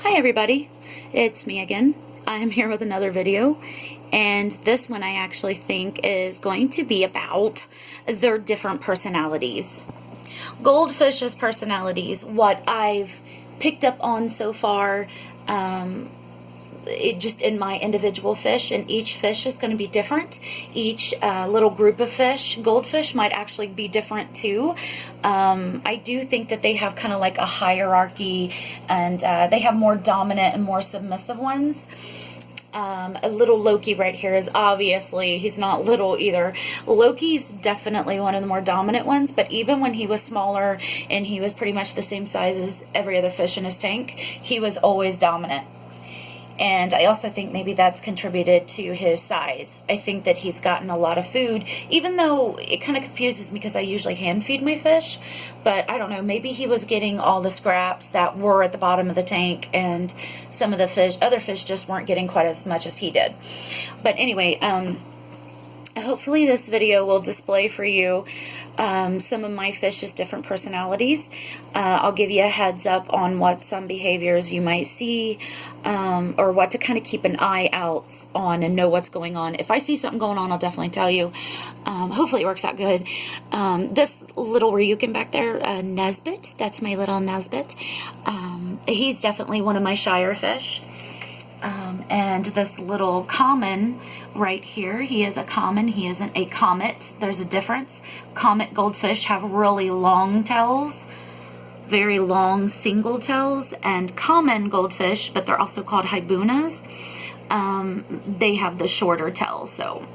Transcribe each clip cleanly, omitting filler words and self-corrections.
Hi everybody, it's me again. I am here with another video, and this one I actually think is going to be about their different personalities. Goldfish's personalities, what I've picked up on so far, just in my individual fish, and each fish is going to be different. Each little group of fish, goldfish, might actually be different too. I do think that they have kind of like a hierarchy, and they have more dominant and more submissive ones. A little Loki right here is obviously, he's not little either. Loki's definitely one of the more dominant ones, but even when he was smaller and he was pretty much the same size as every other fish in his tank, he was always dominant. And I also think maybe that's contributed to his size. I think that he's gotten a lot of food, even though it kind of confuses me because I usually hand feed my fish. But I don't know, maybe he was getting all the scraps that were at the bottom of the tank, and some of the other fish just weren't getting quite as much as he did. But anyway, hopefully this video will display for you some of my fish's different personalities. I'll give you a heads up on what some behaviors you might see, or what to kind of keep an eye out on and know what's going on. If I see something going on, I'll definitely tell you. Hopefully it works out good. This little Ryukin back there, Nesbit, that's my little Nesbit. He's definitely one of my shyer fish. And this little common right here, he is a common, he isn't a comet. There's a difference. Comet goldfish have really long tails, very long single tails, and common goldfish, but they're also called hibunas, they have the shorter tails. So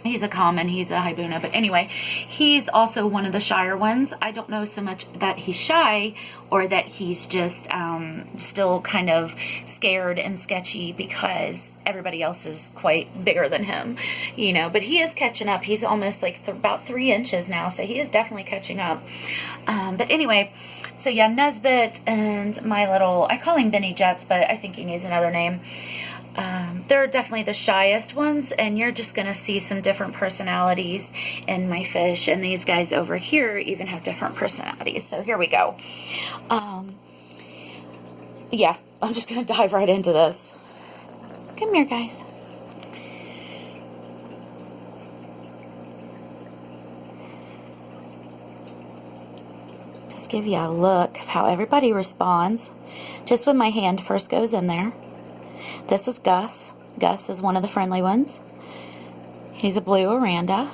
he's a common, he's a hibuna, but anyway, he's also one of the shyer ones. I don't know so much that he's shy or that he's just still kind of scared and sketchy because everybody else is quite bigger than him, you know, but he is catching up. He's almost like about 3 inches now, so he is definitely catching up. But anyway, so yeah, Nesbit and my little, I call him Benny Jets, but I think he needs another name. They're definitely the shyest ones, and you're just going to see some different personalities in my fish, and these guys over here even have different personalities. So here we go. Yeah, I'm just going to dive right into this. Come here, guys. Just give you a look of how everybody responds just when my hand first goes in there. This is Gus. Gus is one of the friendly ones. He's a blue Oranda.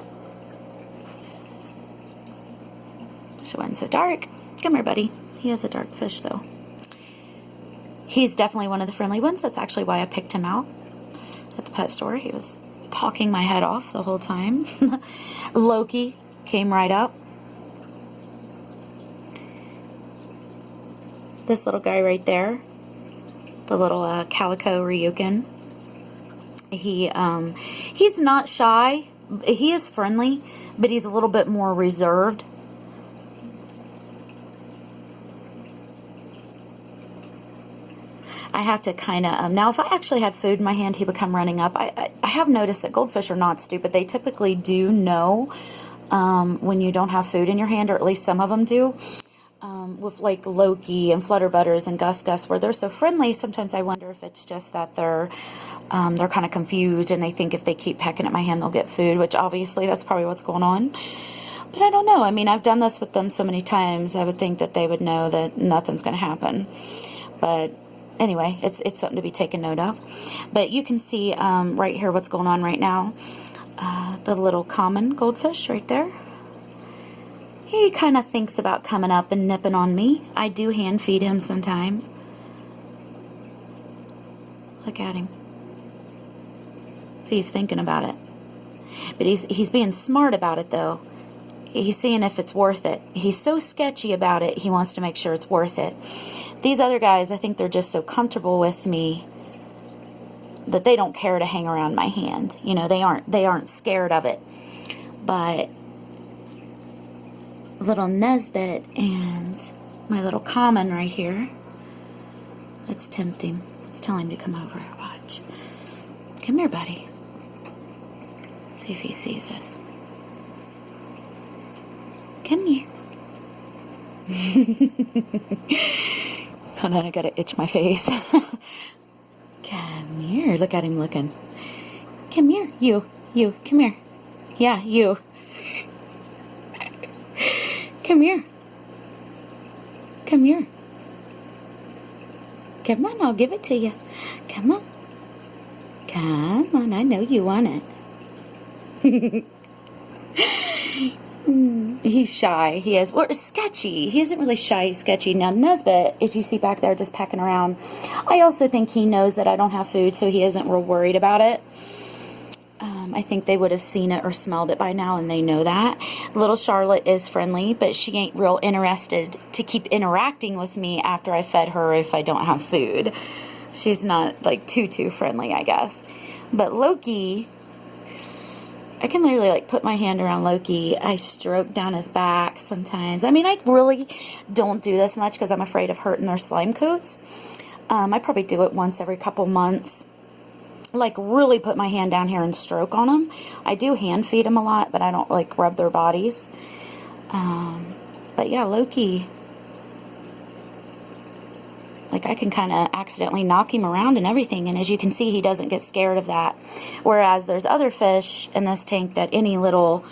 She wasn't so dark. Come here, buddy. He is a dark fish, though. He's definitely one of the friendly ones. That's actually why I picked him out at the pet store. He was talking my head off the whole time. Loki came right up. This little guy right there, the little calico Ryukin. He's not shy. He is friendly, but he's a little bit more reserved. I have to kind of, now if I actually had food in my hand, he would come running up. I have noticed that goldfish are not stupid. They typically do know when you don't have food in your hand, or at least some of them do. With like Loki and Flutterbutters and Gus, where they're so friendly, sometimes I wonder if it's just that they're kind of confused and they think if they keep pecking at my hand they'll get food, which obviously that's probably what's going on. But I don't know. I mean, I've done this with them so many times, I would think that they would know that nothing's going to happen. But anyway, it's something to be taken note of. But you can see right here what's going on right now. The little common goldfish right there. He kind of thinks about coming up and nipping on me. I do hand feed him sometimes. Look at him. See, he's thinking about it. But he's being smart about it, though. He's seeing if it's worth it. He's so sketchy about it, he wants to make sure it's worth it. These other guys, I think they're just so comfortable with me that they don't care to hang around my hand. You know, they aren't scared of it. But little Nesbit and my little common right here, let's tempt him. Let's tell him to come over. Watch. Come here, buddy. See if he sees us. Come here. Hold on, I gotta itch my face. Come here. Look at him looking. Come here. You. Come here. Yeah, you. Come here. Come here. Come on, I'll give it to you. Come on. Come on, I know you want it. He's shy. He is. Or sketchy. He isn't really shy. He's sketchy. Now, Nesbit, as you see back there, just pecking around. I also think he knows that I don't have food, so he isn't real worried about it. I think they would have seen it or smelled it by now, and they know that. Little Charlotte is friendly, but she ain't real interested to keep interacting with me after I fed her if I don't have food. She's not, like, too friendly, I guess. But Loki, I can literally, like, put my hand around Loki. I stroke down his back sometimes. I mean, I really don't do this much because I'm afraid of hurting their slime coats. I probably do it once every couple months. Like, really put my hand down here and stroke on them. I do hand feed them a lot, but I don't, like, rub their bodies. But, yeah, Loki, like, I can kind of accidentally knock him around and everything, and as you can see, he doesn't get scared of that. Whereas there's other fish in this tank that any little,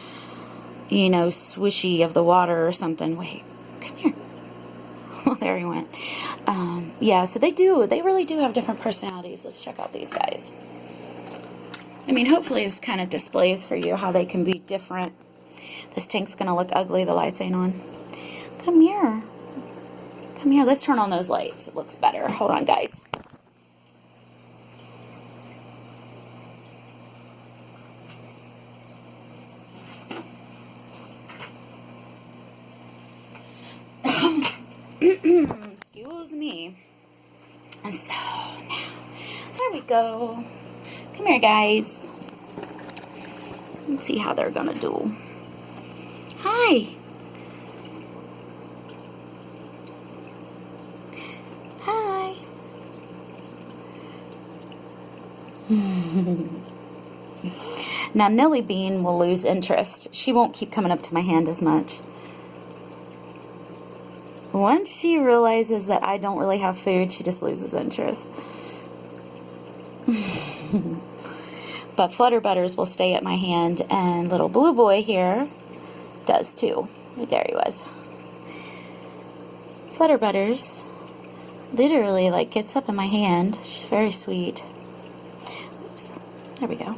you know, swishy of the water or something. Wait, come here. Oh, there he went. Yeah, so they really do have different personalities. Let's check out these guys. I mean, hopefully this kind of displays for you how they can be different. This tank's going to look ugly. The lights ain't on. Come here. Come here. Let's turn on those lights. It looks better. Hold on, guys. Excuse me. So, now, there we go. Come here, guys. Let's see how they're gonna do. Hi. Hi. Now, Nellie Bean will lose interest. She won't keep coming up to my hand as much. Once she realizes that I don't really have food, she just loses interest. But Flutterbutters will stay at my hand, and little Blue Boy here does too. Right there he was. Flutterbutters literally, like, gets up in my hand. She's very sweet. Oops. There we go.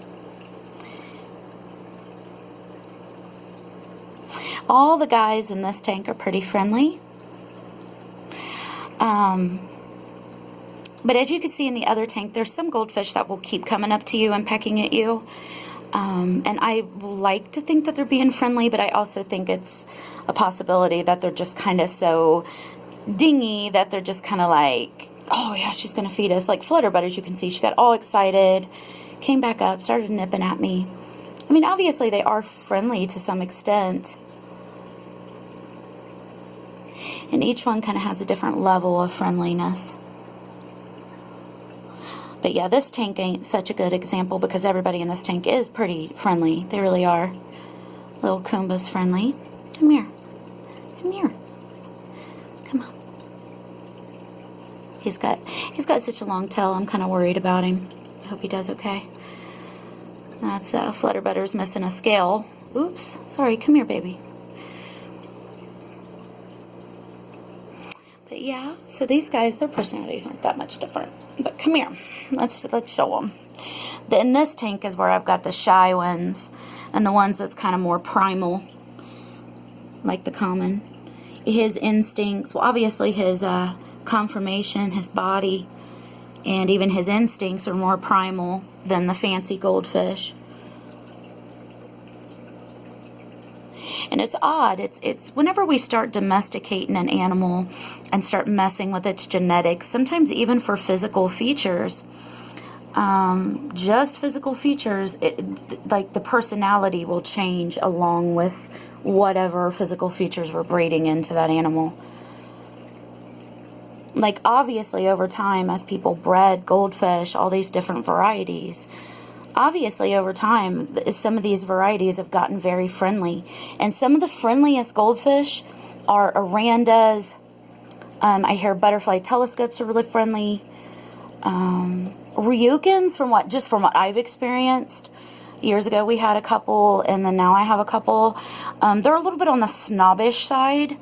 All the guys in this tank are pretty friendly. But as you can see in the other tank, there's some goldfish that will keep coming up to you and pecking at you. And I like to think that they're being friendly, but I also think it's a possibility that they're just kind of so dingy that they're just kind of like, oh yeah, she's going to feed us. Like Flutterbutters, you can see, she got all excited, came back up, started nipping at me. I mean, obviously they are friendly to some extent. And each one kind of has a different level of friendliness. But yeah, this tank ain't such a good example because everybody in this tank is pretty friendly. They really are. Little Kumba's friendly. Come here. Come here. Come on. He's got such a long tail, I'm kind of worried about him. I hope he does okay. That's Flutterbutter's missing a scale. Oops. Sorry. Come here, baby. But yeah, so these guys, their personalities aren't that much different. But come here, let's show them. In this tank is where I've got the shy ones and the ones that's kind of more primal, like the common. His instincts, well, obviously his conformation, his body, and even his instincts are more primal than the fancy goldfish. And it's odd. It's whenever we start domesticating an animal and start messing with its genetics, sometimes even for physical features, just physical features, like the personality will change along with whatever physical features we're breeding into that animal. Like obviously over time, as people bred goldfish, all these different varieties, obviously over time, some of these varieties have gotten very friendly. And some of the friendliest goldfish are Arandas, I hear butterfly telescopes are really friendly. Ryukins, from what I've experienced, years ago we had a couple, and then now I have a couple. They're a little bit on the snobbish side.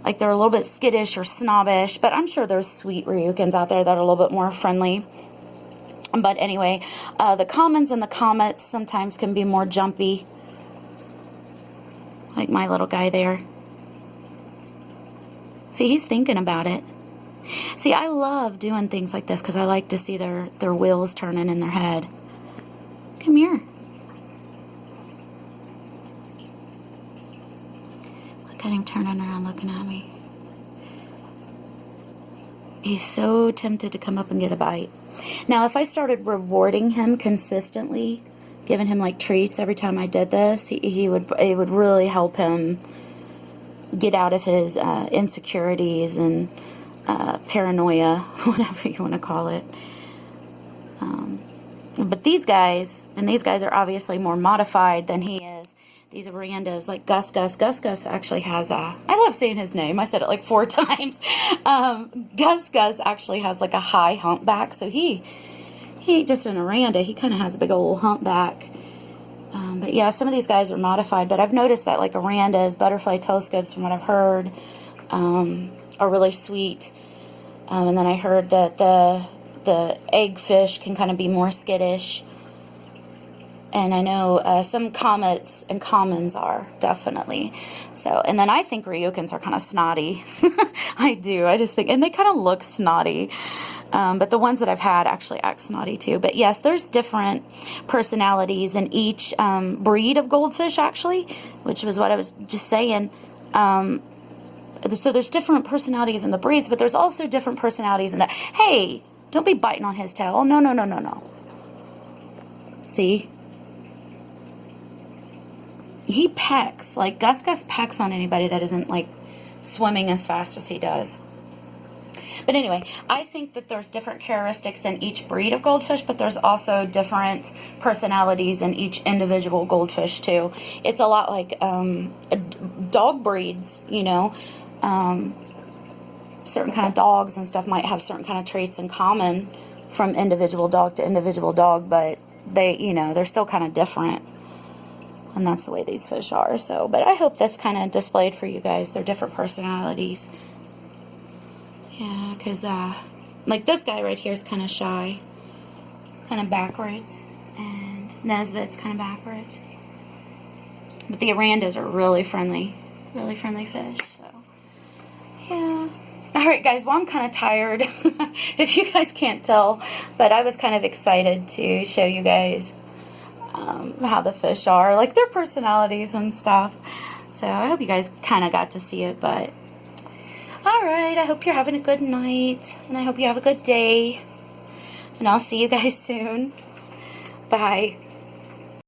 Like, they're a little bit skittish or snobbish, but I'm sure there's sweet Ryukins out there that are a little bit more friendly. But anyway, the commons and the comets sometimes can be more jumpy. Like my little guy there. See, he's thinking about it. See, I love doing things like this because I like to see their wheels turning in their head. Come here. Look at him turning around looking at me. He's so tempted to come up and get a bite. Now, if I started rewarding him consistently, giving him like treats every time I did this, it would really help him get out of his insecurities and paranoia, whatever you want to call it. But these guys are obviously more modified than he is. These Arandas, like Gus actually has I love saying his name. I said it like 4 times. Gus actually has like a high humpback, so he ain't just an Aranda. He kind of has a big old humpback. But yeah, some of these guys are modified, but I've noticed that like Arandas, butterfly telescopes, from what I've heard, are really sweet. And then I heard that the eggfish can kind of be more skittish. And I know some comets and commons are, definitely. So, and then I think Ryukins are kind of snotty. I do. I just think, and they kind of look snotty. But the ones that I've had actually act snotty too. But yes, there's different personalities in each breed of goldfish, actually, which was what I was just saying. So there's different personalities in the breeds, but there's also different personalities in the, hey, don't be biting on his tail. No, no, no, no, no. See? He pecks. Like, Gus pecks on anybody that isn't, like, swimming as fast as he does. But anyway, I think that there's different characteristics in each breed of goldfish, but there's also different personalities in each individual goldfish, too. It's a lot like dog breeds, you know. Certain kind of dogs and stuff might have certain kind of traits in common from individual dog to individual dog, but they, you know, they're still kind of different. And that's the way these fish are. So, but I hope that's kind of displayed for you guys, their different personalities. Yeah, because, like this guy right here is kind of shy. Kind of backwards. And Nesbitt's kind of backwards. But the Arandas are really friendly fish. So, yeah. Alright guys, well I'm kind of tired, if you guys can't tell, but I was kind of excited to show you guys how the fish are, like their personalities and stuff. So I hope you guys kind of got to see it, but alright, I hope you're having a good night, and I hope you have a good day, and I'll see you guys soon. Bye.